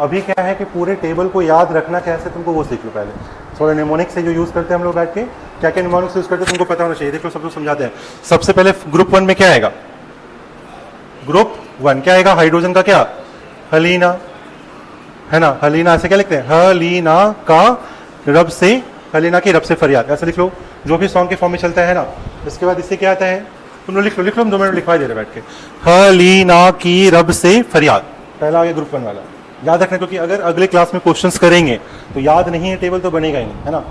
अभी क्या है कि पूरे टेबल को याद रखना कैसे तुमको वो सीख लो पहले। थोड़ा निमोनिक से जो यूज़ करते हैं हम लोग बैठ के, क्या क्या निमोनिक्स यूज़ करते हैं तुमको पता होना चाहिए। देख लो सब लोग समझाते हैं। सबसे पहले ग्रुप 1 में क्या आएगा? ग्रुप 1 क्या आएगा? हाइड्रोजन का क्या? हलीना, है ना। हलीना ऐसे क्या लिखते हैं? हलीना का रब से, हलीना की रब से फरियाद, ऐसे लिख लो जो भी सॉन्ग के फॉर्म में चलता है ना। इसके बाद इससे क्या आता है? तुम लोग लिख लो, हम 2 मिनट लिखवा दे रहे बैठ के। हलीना की रब से फरियाद, पहला आ गया ग्रुप 1 वाला। याद रखना, क्योंकि अगर अगले क्लास में क्वेश्चंस करेंगे तो याद नहीं है टेबल तो बनेगा ही नहीं, है ना।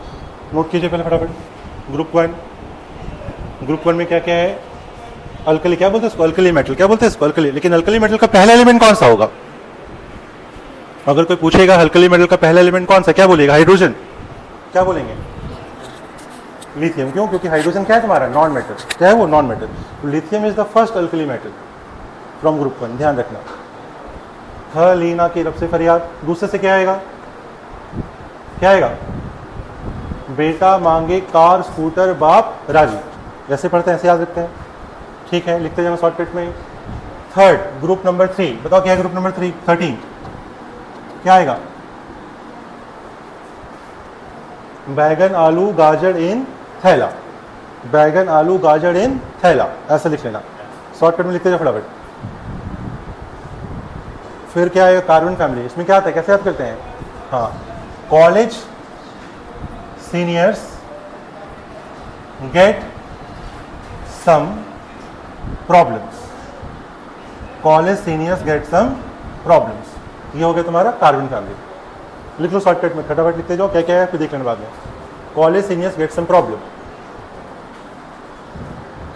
नोट कीजिए पहले फटाफट। ग्रुप 1 में क्या क्या है? अल्कली, क्या बोलते हैं इसको? अल्कली मेटल, क्या बोलते हैं इसको? अल्कली। लेकिन अल्कली मेटल का पहला एलिमेंट कौन सा होगा? अगर कोई पूछेगा अल्कली मेटल का पहला एलिमेंट कौन सा, क्या बोलेगा? हाइड्रोजन। क्या बोलेंगे? लिथियम। क्यों? क्योंकि हाइड्रोजन क्या है तुम्हारा? Non metal. क्या है वो? Non metal. तो lithium is the first alkali metal from group 1, ध्यान रखना। हलीना की रब से फरियाद। दूसरे से क्या आएगा? क्या आएगा? बेटा मांगे कार स्कूटर बाप राजी, जैसे पढ़ते हैं ऐसे याद रखते हैं, ठीक है। लिखते जाना शॉर्टकट में। थर्ड, ग्रुप नंबर 3, बताओ क्या है ग्रुप नंबर 3? 13 क्या आएगा? बैगन आलू गाजर इन थैला, बैगन आलू गाजर इन थैला, ऐसा लिख लेना, शॉर्टकट में लिखते जाओ फटाफट। फिर क्या है? Carbon family. इसमें क्या आता है, कैसे याद करते हैं? हाँ, college seniors get some problems, college seniors get some problems, ये हो गया तुम्हारा कार्बन फैमिली। लिख लो शॉर्टकट में, फटाफट लिखते जाओ क्या क्या है, फिर देख लेना बाद में। College seniors get some problem,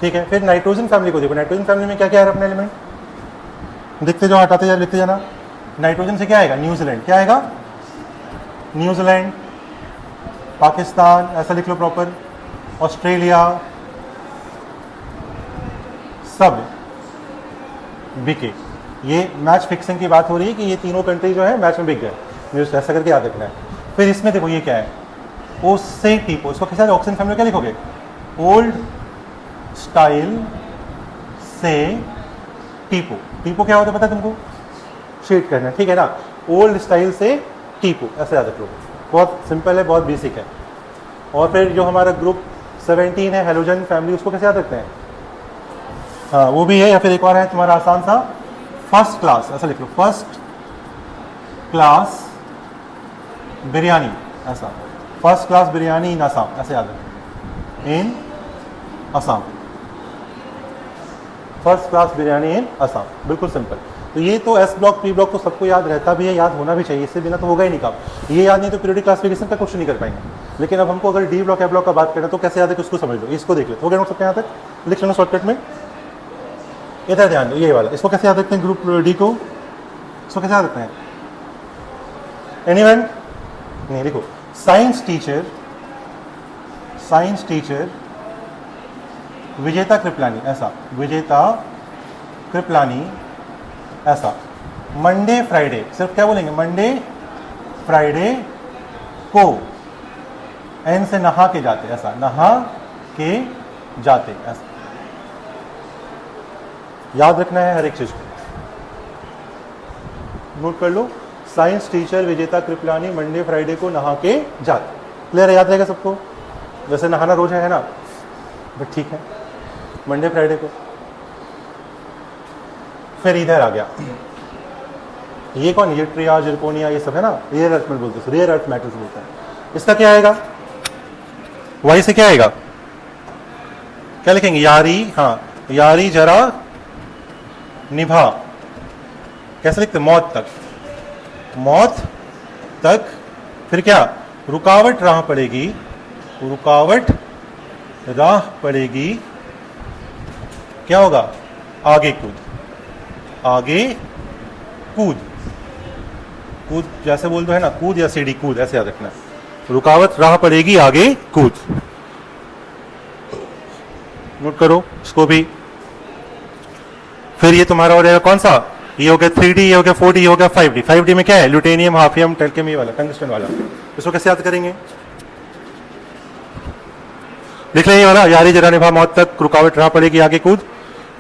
ठीक है। फिर नाइट्रोजन फैमिली को देखो। नाइट्रोजन फैमिली में क्या क्या है अपने एलिमेंट? देखते जाओ, हटाते जाओ, लिखते जाना। नाइट्रोजन से क्या आएगा? न्यूजीलैंड। क्या आएगा? न्यूजीलैंड, पाकिस्तान, ऐसा लिख लो प्रॉपर, ऑस्ट्रेलिया, सब बिके। ये मैच फिक्सिंग की बात हो रही है कि ये तीनों कंट्री जो है मैच में बिक गए, न्यूज ऐसा करके याद रखना है। फिर इसमें देखो ये क्या है? ओ से टीपो, इसको कैसे? ऑक्सीजन फैमिली क्या लिखोगे? ओल्ड स्टाइल से टीपो। टीपो क्या होता है पता है तुमको? शीट करना, ठीक है ना। ओल्ड स्टाइल से टीपो, ऐसे याद रख लो, बहुत सिंपल है, बहुत बेसिक है। और फिर जो हमारा ग्रुप 17 है हेलोजन फैमिली, उसको कैसे याद रखते हैं? हाँ वो भी है। या फिर एक और है तुम्हारा आसान सा, फर्स्ट क्लास, ऐसा लिख लो, फर्स्ट क्लास बिरयानी, ऐसा, फर्स्ट क्लास बिरयानी इन असम, ऐसे याद रखो, इन असम, फर्स्ट क्लास बिरयानी इन असम, बिल्कुल सिंपल। तो ये तो एस ब्लॉक पी ब्लॉक तो सबको याद रहता भी है, याद होना भी चाहिए, इससे बिना तो होगा ही नहीं काम। ये याद नहीं तो पीरियोडिक क्लासिफिकेशन का क्वेश्चन नहीं कर पाएंगे। लेकिन अब हमको अगर डी ब्लॉक ए ब्लॉक का बात करें तो कैसे याद है कि उसको समझ लो, इसको देख लो, हो गया नोट सबके यहाँ तक? लिख लेना शॉर्टकट में, इधर ध्यान दो, ये वाला, इसको कैसे याद रखते हैं? ग्रुप डी को, इसको कैसे याद रखते हैं? एनीवन? नहीं, लिखो, साइंस टीचर विजेता कृपलानी, ऐसा, विजेता कृपलानी, ऐसा। मंडे फ्राइडे, सिर्फ क्या बोलेंगे? मंडे फ्राइडे को एन से नहा के जाते, ऐसा, नहा के जाते, ऐसा याद रखना है हर एक चीज को, नोट कर लो। साइंस टीचर विजेता कृपलानी मंडे फ्राइडे को नहा के जाते, क्लियर है? याद रहेगा सबको? वैसे नहाना रोज है ना, बट ठीक है, मंडे फ्राइडे को। फिर इधर आ गया, ये कौन? ये ट्रिया, जिरकोनिया, ये सब है ना, रेयर अर्थ मेटल बोलते हैं, रेयर अर्थ मेटल्स बोलते हैं। इसका क्या आएगा? वाई से क्या आएगा? क्या लिखेंगे? यारी, हाँ, यारी जरा निभा, कैसे लिखते? मौत तक, मौत तक। फिर क्या? रुकावट राह पड़ेगी, रुकावट राह पड़ेगी, क्या होगा? आगे कूद, आगे कूद, कूद जैसे बोल दो है ना, कूद या सीढ़ी कूद, ऐसे याद रखना। रुकावट राह पड़ेगी, आगे कूद, नोट करो इसको भी। फिर ये तुम्हारा हो जाएगा कौन सा? ये हो गया 3D, ये हो गया 4D, ये हो गया 5D। 5D में क्या है? ल्यूटेनियम, हाफियम, टेल्केम, ये वाला टंगस्टन वाला। इसको कैसे याद करेंगे? लिख लें ये वाला, यारी जरा निभा मौत तक, रुकावट राह पड़ेगी, आगे कूद।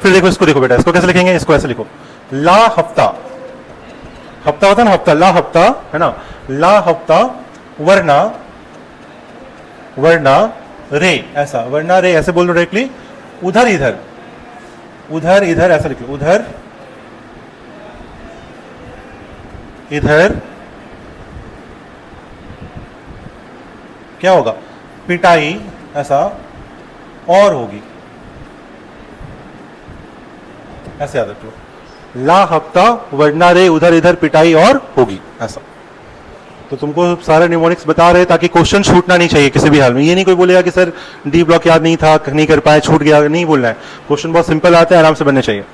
फिर देखो इसको, देखो बेटा, इसको कैसे लिखेंगे? इसको ऐसे लिखो, ला हफ्ता, हफ्ता होता है ना, हफ्ता, ला हफ्ता है ना, ला हफ्ता, वरना, वरना रे, ऐसा, वरना रे ऐसे बोल दो डायरेक्टली। उधर इधर, उधर इधर ऐसा लिख लो, उधर इधर क्या होगा, पिटाई ऐसा और होगी, ऐसे याद रख लो, ला हफ्ता वरना रे उधर इधर पिटाई और होगी, ऐसा। तो तुमको सारे निमोनिक्स बता रहे ताकि क्वेश्चन छूटना नहीं चाहिए किसी भी हाल में। ये नहीं कोई बोलेगा कि सर डी ब्लॉक याद नहीं था, नहीं कर पाए, छूट गया, नहीं बोलना है। क्वेश्चन बहुत सिंपल आते हैं, आराम से बनने चाहिए।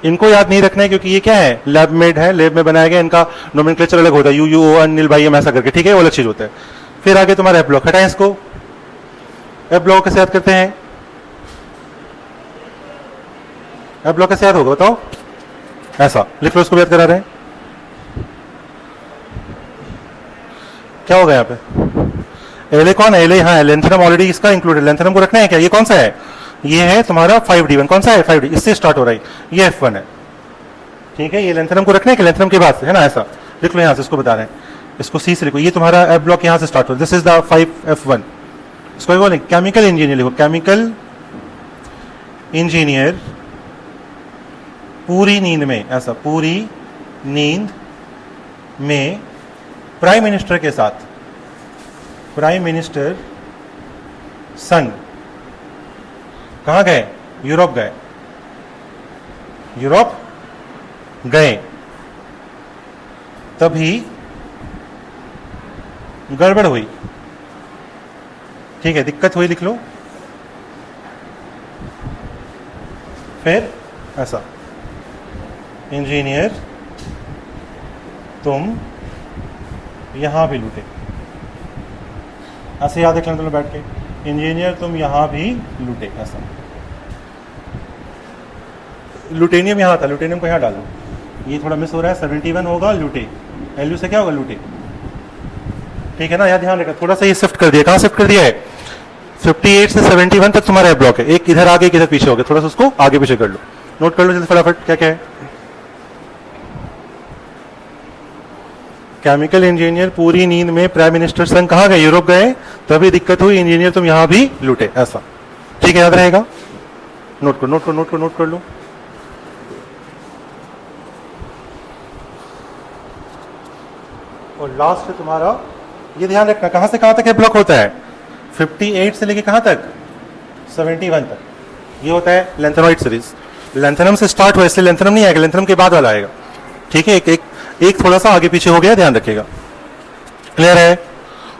इनको याद नहीं रखना है क्योंकि ये क्या है, लैब मेड है, लैब में बनाया गया, इनका नोमेनक्लेचर अलग होता है, U U O N nil bi M ऐसा करके, ठीक है, वो अलग चीज होता है। फिर आगे तुम्हारा एफ ब्लॉक, हटाएं इसको। एफ ब्लॉक कैसे याद करते हैं, एफ ब्लॉक कैसे याद होगा बताओ, ऐसा लिख लो, इसको याद करा रहे हैं। क्या होगा यहाँ पे, एले कौन है, एले, हाँ लेंथनम ऑलरेडी इसका इंक्लूडेड, लेंथनम को रखना है क्या, ये कौन सा है, ये है तुम्हारा 5D1, कौन सा है 5D, इससे स्टार्ट हो रहा है, ये F1 है, ठीक है। ये लेंथनम को रखना है कि लेंथनम के बाद से है ना, ऐसा लिख लो यहाँ से, इसको बता रहे हैं, इसको सी से लिखो, ये तुम्हारा एफ ब्लॉक यहाँ से स्टार्ट हो, दिस इज द 5F1। इसको बोलें केमिकल इंजीनियर, लिखो केमिकल इंजीनियर पूरी नींद में, ऐसा पूरी नींद में प्राइम मिनिस्टर के साथ, प्राइम मिनिस्टर संग कहां गए, यूरोप गए, यूरोप गए, तभी गड़बड़ हुई, ठीक है, दिक्कत हुई लिख लो। फिर ऐसा, इंजीनियर तुम यहां भी लूटे, ऐसे याद रख लें बैठ के, इंजीनियर तुम यहां भी लूटे, ऐसा। लुटेनियम यहां था, लुटेनियम को यहां डाल दो, ये थोड़ा मिस हो रहा है, 71 होगा लूटे, एलयू से क्या होगा लूटे, ठीक है ना, याद ध्यान रखना। थोड़ा सा ये शिफ्ट कर दिया, कहां शिफ्ट कर दिया है, 58 से 71 तक तुम्हारा ब्लॉक है, एक इधर आगे एक इधर पीछे हो गया, थोड़ा सा उसको आगे पीछे कर लो, नोट कर लो जल्दी फटाफट क्या क्या है। केमिकल इंजीनियर पूरी नींद में प्राइम मिनिस्टर संग कहां गए, यूरोप गए, तभी दिक्कत हुई, इंजीनियर तुम यहां भी लूटे, ऐसा, ठीक है, याद रहेगा, नोट करो नोट करो नोट करो नोट कर लो। और लास्ट है तुम्हारा, ये ध्यान रखना कहां से कहां तक ब्लॉक होता है, 58 से लेके कहां तक, 71 तक, ये होता है लेंथेनॉइड सीरीज। लेंथेनम से स्टार्ट हुआ, इसलिए लेंथेनम नहीं आएगा, लेंथेनम के बाद वाला आएगा, ठीक है, एक थोड़ा सा आगे पीछे हो गया, ध्यान रखिएगा, क्लियर है।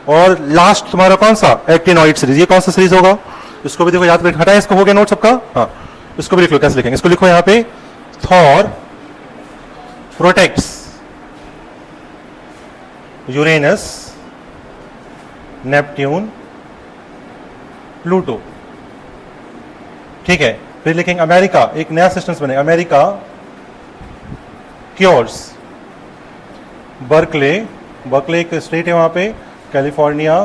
और लास्ट तुम्हारा कौन सा, एक्टिनॉइड सीरीज, ये कौन सा सीरीज होगा, इसको भी देखो याद रखना, हटाए इसको, हो गया नोट सबका, हाँ इसको भी लिख लो, कैसे लिखेंगे, इसको लिखो यहाँ पे, Thor protects Uranus Neptune Pluto, ठीक है। फिर लिखेंगे अमेरिका, एक नया सिस्टम बने, अमेरिका क्योर्स बर्कले, बर्कले एक स्टेट है वहां पे, कैलिफोर्निया,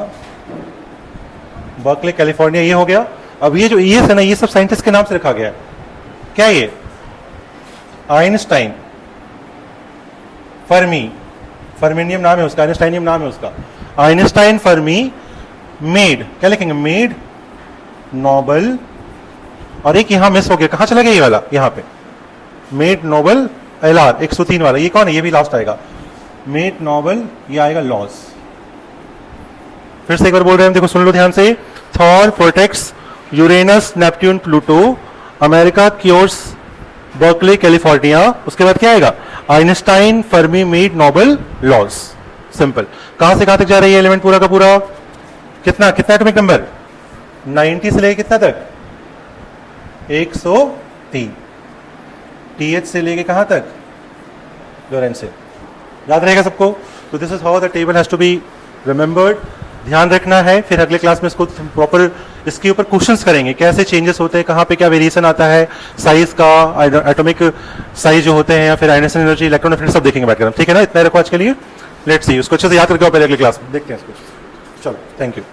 बर्कले कैलिफोर्निया, ये हो गया। अब ये जो ये है ना, ये सब साइंटिस्ट के नाम से रखा गया है, क्या ये, आइंस्टाइन, फर्मी, फर्मिनियम नाम है उसका, आइंस्टाइनियम नाम है उसका, आइंस्टाइन फर्मी मेड, क्या लिखेंगे, मेड नोबल, और एक यहां मिस हो गया, कहां चला गया ये वाला, यहां पे मेड नोबल LR 103 वाला, ये कौन है, ये भी लास्ट आएगा, मेड नोबल, ये आएगा लॉस। फिर से एक बार बोल रहे हैं, देखो सुन लो ध्यान से, Thor protects Uranus Neptune Pluto, America cures Berkeley California, उसके बाद क्या आएगा, Einstein Fermi made Nobel laws, simple. कहां से कहां तक जा रही है एलिमेंट पूरा का पूरा, कितना कितना एटॉमिक नंबर, 90 से लेके कितना तक, 103, TH से लेके कहां तक, लोरेंस से, याद रहेगा सबको। तो this is how the table has to be remembered, ध्यान रखना है। फिर अगले क्लास में इसको प्रॉपर इसके ऊपर क्वेश्चंस करेंगे, कैसे चेंजेस होते हैं, कहां पे क्या वेरिएशन आता है, साइज का, एटॉमिक साइज जो होते हैं, या फिर आयनेशन एनर्जी, इलेक्ट्रॉन एफिनिटी, सब देखेंगे बैठकर, ठीक है ना। इतना रखो आज के लिए, लेट्स सी, उसको अच्छे से याद करके आओ पहले अगले क्लास में, देखते हैं इसको। चलो, थैंक यू।